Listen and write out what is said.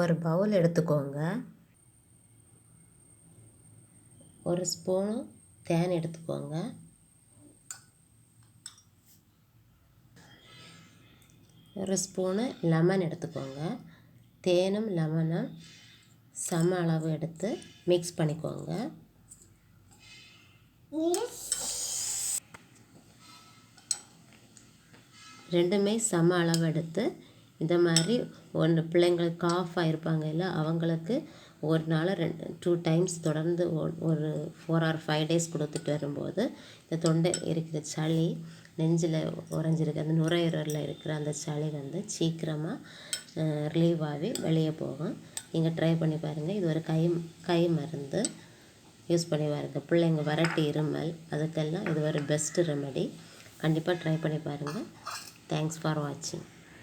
ஒரு பவுல் எடுத்துக்கோங்க. ஒரு ஸ்பூனு தேன் எடுத்துக்கோங்க. ஒரு ஸ்பூனு லெமன் எடுத்துக்கோங்க. தேனும் லெமனும் சம அளவு எடுத்து மிக்ஸ் பண்ணிக்கோங்க. ரெண்டுமே சம அளவு எடுத்து இந்த மாதிரி ஒன்று பிள்ளைங்களுக்கு காஃப் ஆகிருப்பாங்க இல்லை அவங்களுக்கு ஒரு நாள் 2 டைம்ஸ் தொடர்ந்து ஒரு 4 or 5 days கொடுத்துட்டு வரும்போது இந்த தொண்டை இருக்கிற சளி நெஞ்சில் உறைஞ்சிருக்கு அந்த நுரையீரலில் இருக்கிற அந்த சளி சீக்கிரமாக ரிலீவ் ஆகி வெளியே போகும். நீங்கள் ட்ரை பண்ணி பாருங்கள். இது ஒரு கை மருந்து யூஸ் பண்ணி பாருங்கள். பிள்ளைங்க வறட்டு இருமல் அதுக்கெல்லாம் இது ஒரு பெஸ்ட்டு ரெமெடி. கண்டிப்பாக ட்ரை பண்ணி பாருங்கள். தேங்க்ஸ் ஃபார் வாட்சிங்.